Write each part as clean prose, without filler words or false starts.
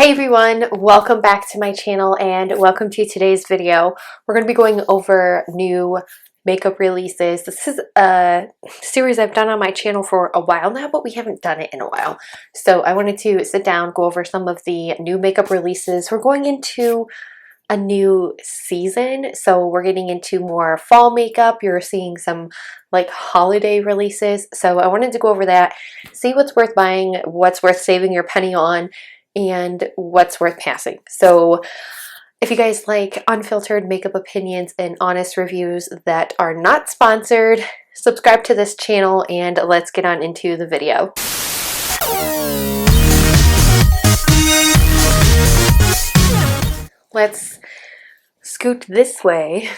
Hey everyone, welcome back to my channel and welcome to today's video. We're going to be going over new makeup releases. This is a series I've done on my channel for a while now, but we haven't done it in a while. So I wanted to sit down, go over some of the new makeup releases. We're going into a new season, so we're getting into more fall makeup. You're seeing some like holiday releases. So I wanted to go over that, see what's worth buying, what's worth saving your penny on, and what's worth passing. So if you guys like unfiltered makeup opinions and honest reviews that are not sponsored, subscribe to this channel and let's get on into the video. Let's scoot this way.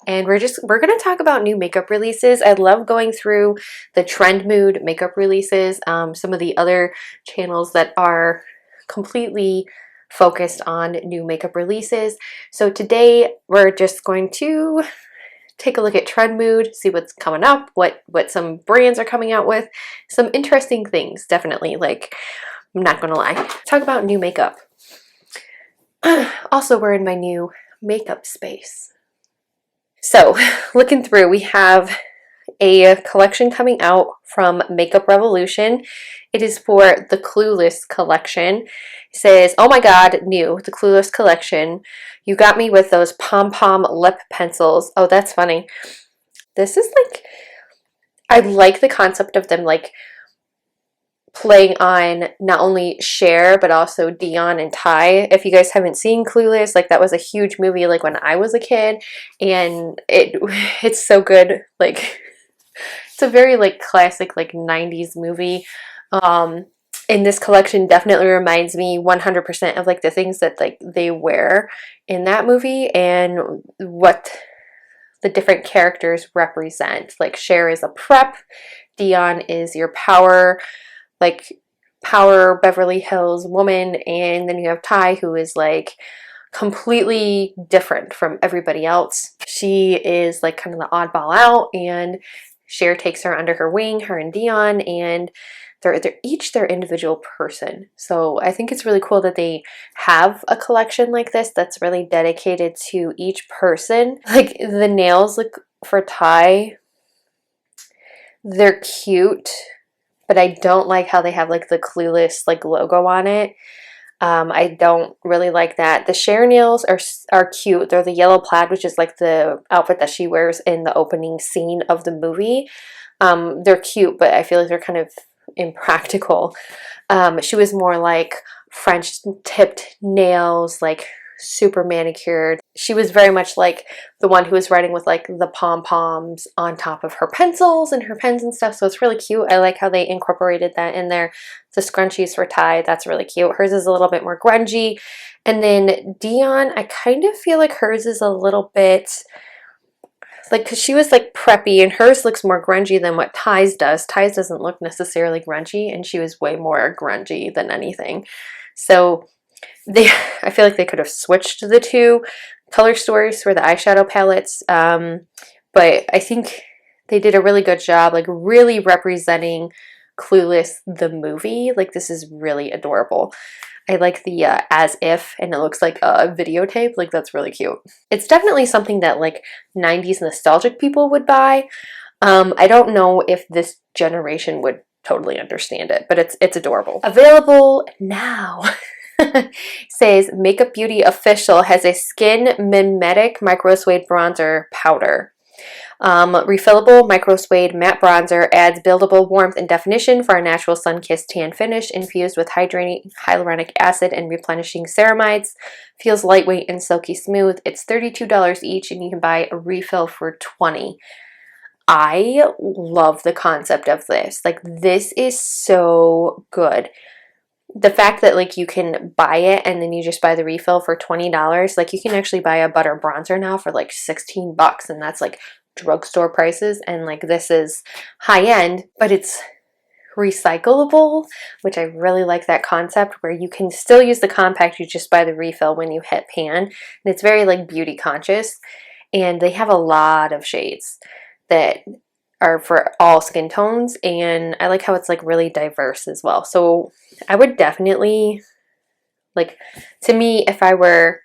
And we're going to talk about new makeup releases. I love going through the trend mood makeup releases, some of the other channels that are completely focused on new makeup releases. So today we're just going to take a look at trend mood, see what's coming up, what some brands are coming out with, some interesting things, definitely. Like, I'm not gonna lie. Talk about new makeup. Also, we're in my new makeup space. So looking through, we have a collection coming out from Makeup Revolution. It is for the Clueless Collection. It says, oh my god, new, the Clueless Collection. You got me with those pom-pom lip pencils. Oh, that's funny. This is like, I like the concept of them like playing on not only Cher but also Dion and Ty. If you guys haven't seen Clueless, like that was a huge movie like when I was a kid, and it's so good. Like, it's a very like classic like 90s movie. And this collection definitely reminds me 100% of like the things that like they wear in that movie and what the different characters represent. Like Cher is a prep, Dion is your power, like power Beverly Hills woman, and then you have Ty, who is like completely different from everybody else. She is like kind of the oddball out, and Cher takes her under her wing, her and Dion, and they're each their individual person. So I think it's really cool that they have a collection like this that's really dedicated to each person. Like the nails, like for Ty, they're cute, but I don't like how they have like the Clueless like logo on it. I don't really like that. The Cher nails are cute. They're the yellow plaid, which is like the outfit that she wears in the opening scene of the movie. They're cute, but I feel like they're kind of impractical. She was more like French tipped nails, like super manicured. She was very much like the one who was writing with like the pom-poms on top of her pencils and her pens and stuff, so it's really cute. I like how they incorporated that in there. The scrunchies for Ty, that's really cute. Hers is a little bit more grungy. And then Dion, I kind of feel like hers is a little bit like, because she was like preppy, and hers looks more grungy than what Ty's does. Ty's doesn't look necessarily grungy, and she was way more grungy than anything. So I feel like they could have switched the two color stories for the eyeshadow palettes, but I think they did a really good job, like really representing Clueless the movie. Like, this is really adorable. I like the as if, and it looks like a videotape. Like, that's really cute. It's definitely something that like 90s nostalgic people would buy. I don't know if this generation would totally understand it, but it's adorable. Available now. Says Makeup Beauty Official has a Skin Mimetic Micro Suede Bronzer Powder. Refillable Micro Suede Matte Bronzer adds buildable warmth and definition for a natural sun-kissed tan finish, infused with hydrating hyaluronic acid and replenishing ceramides. Feels lightweight and silky smooth. It's $32 each, and you can buy a refill for $20. I love the concept of this. Like, this is so good. The fact that like you can buy it and then you just buy the refill for $20, like you can actually buy a butter bronzer now for like 16 bucks, and that's like drugstore prices. And like, this is high end, but it's recyclable, which I really like that concept, where you can still use the compact, you just buy the refill when you hit pan. And it's very like beauty conscious, and they have a lot of shades that are for all skin tones, and I like how it's like really diverse as well. So I would definitely Like, to me, if I were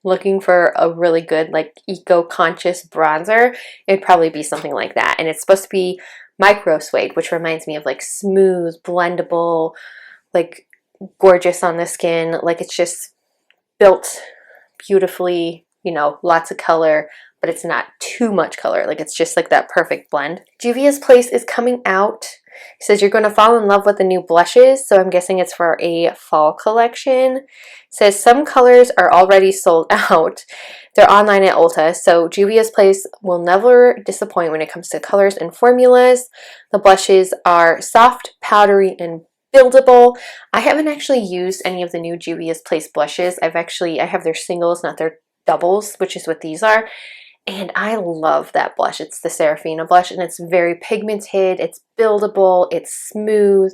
looking for a really good, like, eco-conscious bronzer, it'd probably be something like that. And it's supposed to be micro suede, which reminds me of like smooth, blendable, like gorgeous on the skin. Like, it's just built beautifully, you know, lots of color, but it's not too much color. Like, it's just like that perfect blend. Juvia's Place is coming out. It says you're going to fall in love with the new blushes, so I'm guessing it's for a fall collection. It says some colors are already sold out. They're online at Ulta, so Juvia's Place will never disappoint when it comes to colors and formulas. The blushes are soft, powdery, and buildable. I haven't actually used any of the new Juvia's Place blushes. I have their singles, not their doubles, which is what these are. And I love that blush. It's the Serafina blush, and it's very pigmented, it's buildable, it's smooth,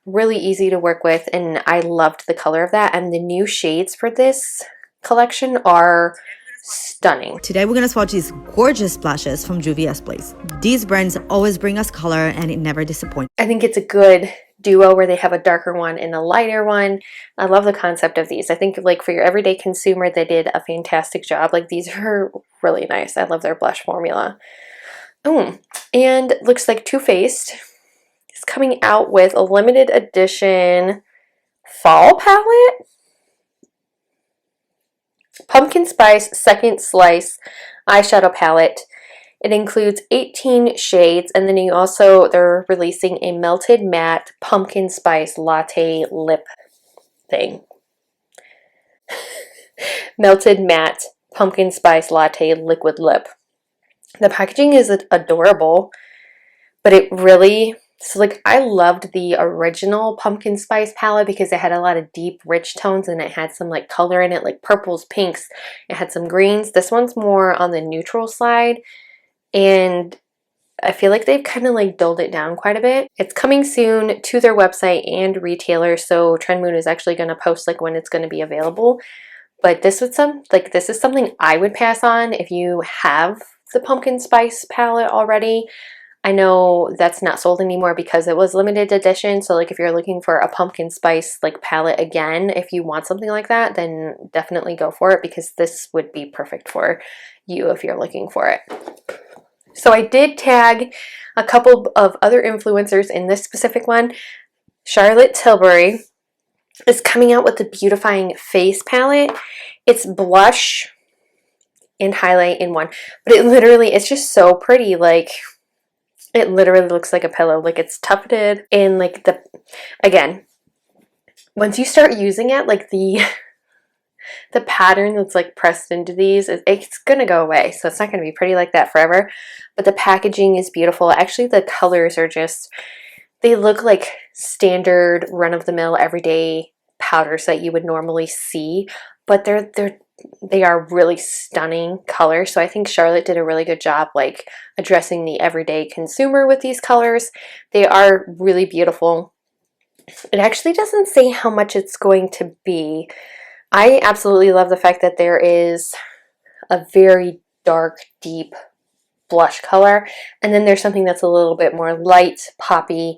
really easy to work with, and I loved the color of that. And the new shades for this collection are stunning. Today we're gonna swatch these gorgeous blushes from Juvia's Place. These brands always bring us color and it never disappoints. I think it's a good duo where they have a darker one and a lighter one. I love the concept of these. I think like for your everyday consumer, they did a fantastic job. Like, these are really nice. I love their blush formula. And looks like Too Faced is coming out with a limited edition fall palette. Pumpkin Spice Second Slice eyeshadow palette. It includes 18 shades, and then they're releasing a melted matte pumpkin spice latte lip thing. Melted matte pumpkin spice latte liquid lip. The packaging is adorable, but I loved the original pumpkin spice palette because it had a lot of deep, rich tones, and it had some like color in it, like purples, pinks. It had some greens. This one's more on the neutral side, and I feel like they've kind of like dulled it down quite a bit. It's coming soon to their website and retailers, so Trend Moon is actually going to post like when it's going to be available. But this is something I would pass on if you have the pumpkin spice palette already. I know that's not sold anymore because it was limited edition, so like if you're looking for a pumpkin spice like palette again, if you want something like that, then definitely go for it, because this would be perfect for you if you're looking for it. So I did tag a couple of other influencers in this specific one. Charlotte Tilbury is coming out with the Beautifying face palette. It's blush and highlight in one, but it's just so pretty. Like, it literally looks like a pillow. Like, it's tufted, and like again, once you start using it, like the pattern that's like pressed into these, it's gonna go away, so it's not gonna be pretty like that forever. But the packaging is beautiful. Actually, the colors are they look like standard run-of-the-mill everyday powders that you would normally see, but they are really stunning colors. So I think Charlotte did a really good job like addressing the everyday consumer with these colors. They are really beautiful. It actually doesn't say how much it's going to be. I absolutely love the fact that there is a very dark, deep blush color, and then there's something that's a little bit more light, poppy,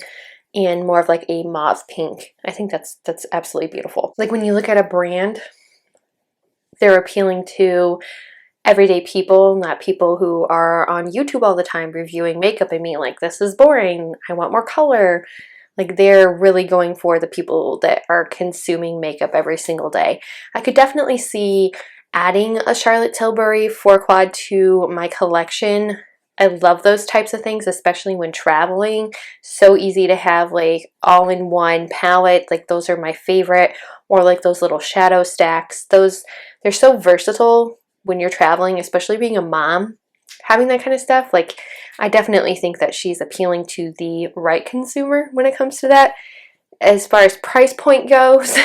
and more of like a mauve pink. I think that's absolutely beautiful. Like, when you look at a brand, they're appealing to everyday people, not people who are on YouTube all the time reviewing makeup and being like, this is boring, I want more color. Like, they're really going for the people that are consuming makeup every single day. I could definitely see adding a Charlotte Tilbury 4-quad to my collection. I love those types of things, especially when traveling. So easy to have like all-in-one palette. Like, those are my favorite. Or like those little shadow stacks. They're so versatile when you're traveling, especially being a mom. Having that kind of stuff, like, I definitely think that she's appealing to the right consumer when it comes to that. As far as price point goes,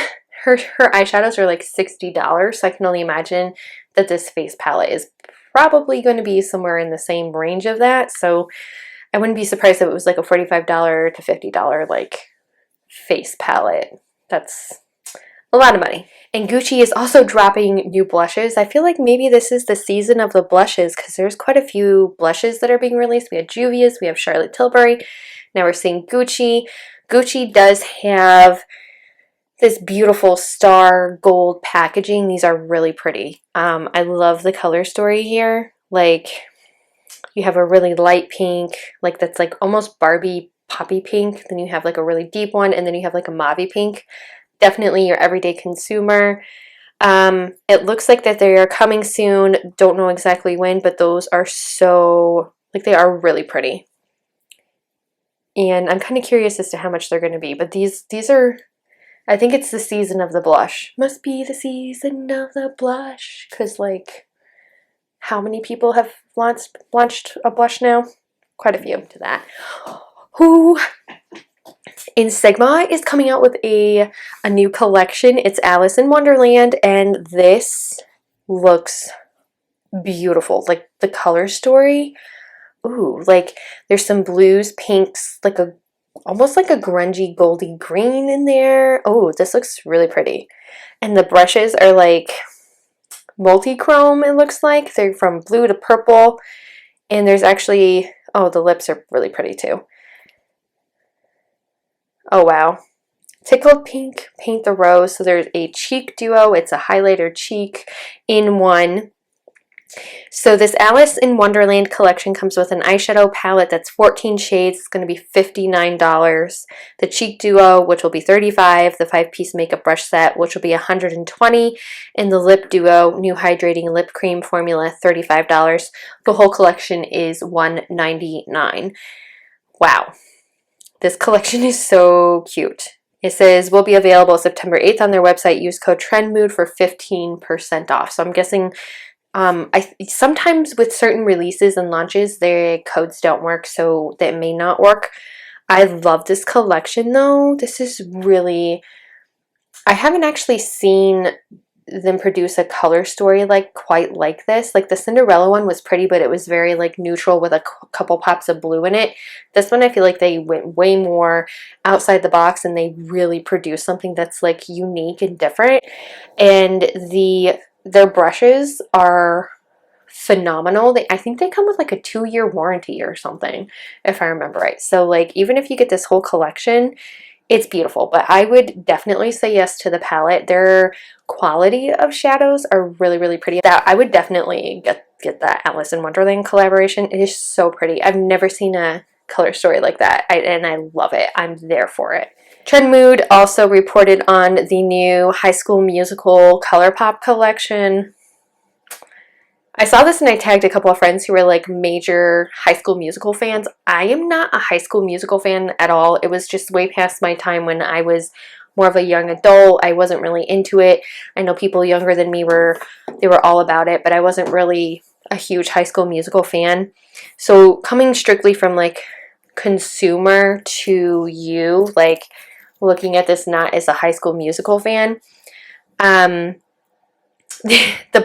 her eyeshadows are like $60, so I can only imagine that this face palette is probably going to be somewhere in the same range of that. So I wouldn't be surprised if it was like a $45 to $50 like face palette. That's a lot of money. And Gucci is also dropping new blushes. I feel like maybe this is the season of the blushes, because there's quite a few blushes that are being released. We have Juvia's, we have Charlotte Tilbury, now we're seeing Gucci. Gucci does have this beautiful star gold packaging. These are really pretty. I love the color story here. Like, you have a really light pink, like that's like almost Barbie poppy pink. Then you have like a really deep one, and then you have like a mauve pink. Definitely your everyday consumer. It looks like that they are coming soon. Don't know exactly when, but those are so, like, they are really pretty. And I'm kind of curious as to how much they're going to be. But these are, I think it's the season of the blush. Must be the season of the blush. Because, like, how many people have launched a blush now? Quite a few to that. Who in Sigma is coming out with a new collection. It's Alice in Wonderland, and this looks beautiful. Like, the color story. Ooh, like there's some blues, pinks, like a almost like a grungy goldy green in there. Oh, this looks really pretty. And the brushes are like multi-chrome, it looks like. They're from blue to purple. And there's actually, oh, the lips are really pretty too. Oh, wow. Tickled Pink, Paint the Rose. So there's a cheek duo. It's a highlighter cheek in one. So this Alice in Wonderland collection comes with an eyeshadow palette that's 14 shades. It's going to be $59. The cheek duo, which will be $35. The 5-piece makeup brush set, which will be $120. And the lip duo, new hydrating lip cream formula, $35. The whole collection is $199. Wow. This collection is so cute. It says will be available September 8th on their website. Use code TRENDMOOD for 15% off. So I'm guessing sometimes with certain releases and launches, their codes don't work, so that may not work. I love this collection though. This is really, I haven't actually seen them produce a color story like quite like this. Like the Cinderella one was pretty, but it was very like neutral with a couple pops of blue in it. This one I feel like they went way more outside the box, and they really produced something that's like unique and different. And their brushes are phenomenal. I think they come with like a 2-year warranty or something, if I remember right. So like even if you get this whole collection, it's beautiful. But I would definitely say yes to the palette. Their quality of shadows are really, really pretty. That I would definitely get that Alice in Wonderland collaboration. It is so pretty. I've never seen a color story like that, and I love it. I'm there for it. Trend Mood also reported on the new High School Musical Colourpop collection. I saw this and I tagged a couple of friends who were like major High School Musical fans. I am not a High School Musical fan at all. It was just way past my time when I was more of a young adult. I wasn't really into it. I know people younger than me were all about it, but I wasn't really a huge High School Musical fan. So coming strictly from like consumer to you, like looking at this not as a High School Musical fan, the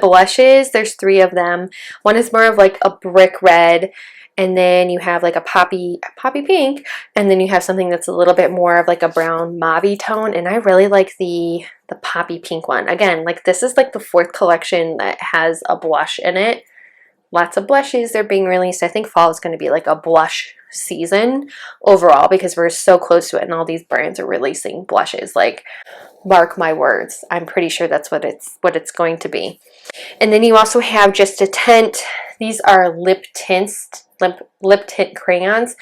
blushes, there's 3 of them. One is more of like a brick red, and then you have like a poppy pink, and then you have something that's a little bit more of like a brown mauve tone, and I really like the poppy pink one. Again, like this is like the 4th collection that has a blush in it. Lots of blushes are being released. I think fall is going to be like a blush season overall because we're so close to it, and all these brands are releasing blushes. Like, mark my words, I'm pretty sure that's what it's going to be. And then you also have just a tint. These are lip tint crayons.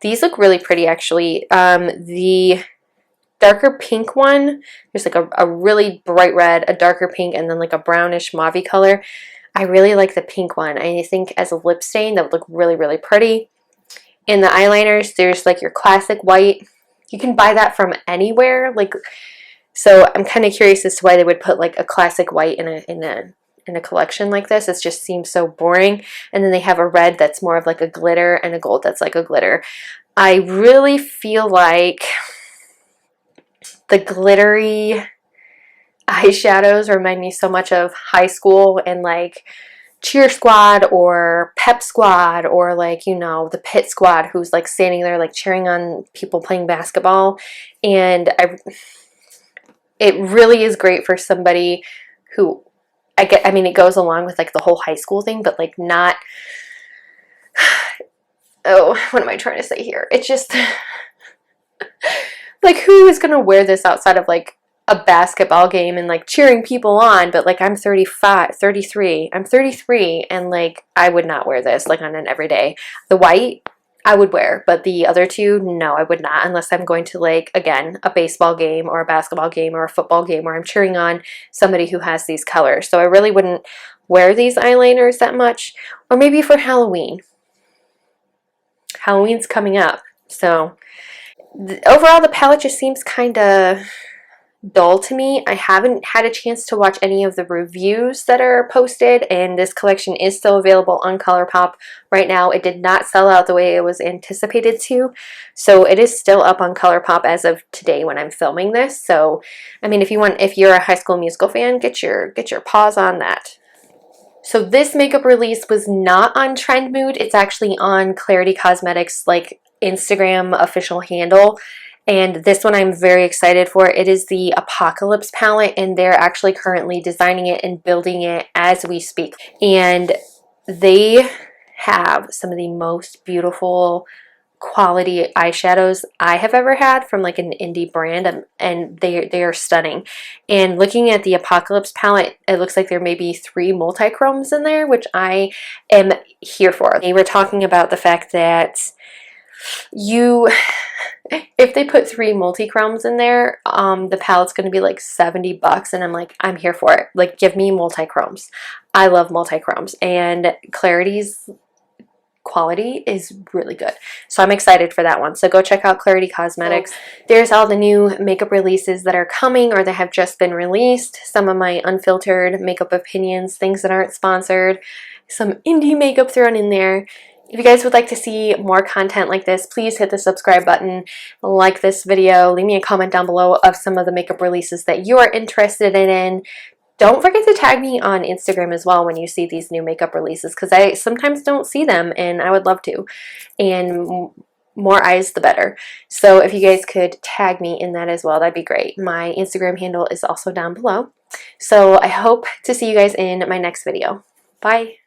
These look really pretty actually. The darker pink one, there's like a really bright red, a darker pink, and then like a brownish mauve color. I really like the pink one. I think as a lip stain that would look really, really pretty. In the eyeliners, there's like your classic white. You can buy that from anywhere. Like, so I'm kind of curious as to why they would put like a classic white in a collection like this. It just seems so boring. And then they have a red that's more of like a glitter, and a gold that's like a glitter. I really feel like the glittery eyeshadows remind me so much of high school and like Cheer Squad or Pep Squad, or like, you know, the Pit Squad who's like standing there like cheering on people playing basketball. And it really is great for somebody who, I mean, it goes along with like the whole high school thing, but like not, oh, what am I trying to say here? It's just like, who is going to wear this outside of like a basketball game and like cheering people on, but like I'm 35, 33. I'm 33 and like I would not wear this like on an everyday. The white I would wear, but the other two, no, I would not, unless I'm going to like, again, a baseball game or a basketball game or a football game where I'm cheering on somebody who has these colors. So I really wouldn't wear these eyeliners that much, or maybe for Halloween. Halloween's coming up, so overall the palette just seems kind of dull to me. I haven't had a chance to watch any of the reviews that are posted, and this collection is still available on Colourpop right now. It did not sell out the way it was anticipated to, so it is still up on Colourpop as of today when I'm filming this. So I mean, if you're a High School Musical fan, get your paws on that. So this makeup release was not on Trend Mood. It's actually on Klarity Kosmetics like Instagram official handle. And this one I'm very excited for. It is the Apocalypse palette, and they're actually currently designing it and building it as we speak. And they have some of the most beautiful quality eyeshadows I have ever had from like an indie brand, and they are stunning. And looking at the Apocalypse palette, it looks like there may be 3 multi-chromes in there, which I am here for. They were talking about the fact that if they put 3 multi-chromes in there, the palette's going to be like $70, and I'm like, I'm here for it. Like, give me multi-chromes. I love multi-chromes, and Clarity's quality is really good, so I'm excited for that one. So go check out Klarity Kosmetics. There's all the new makeup releases that are coming or that have just been released, some of my unfiltered makeup opinions, things that aren't sponsored, some indie makeup thrown in there. If you guys would like to see more content like this, please hit the subscribe button, like this video, leave me a comment down below of some of the makeup releases that you are interested in. Don't forget to tag me on Instagram as well when you see these new makeup releases, because I sometimes don't see them and I would love to. And more eyes the better. So if you guys could tag me in that as well, that'd be great. My Instagram handle is also down below. So I hope to see you guys in my next video. Bye!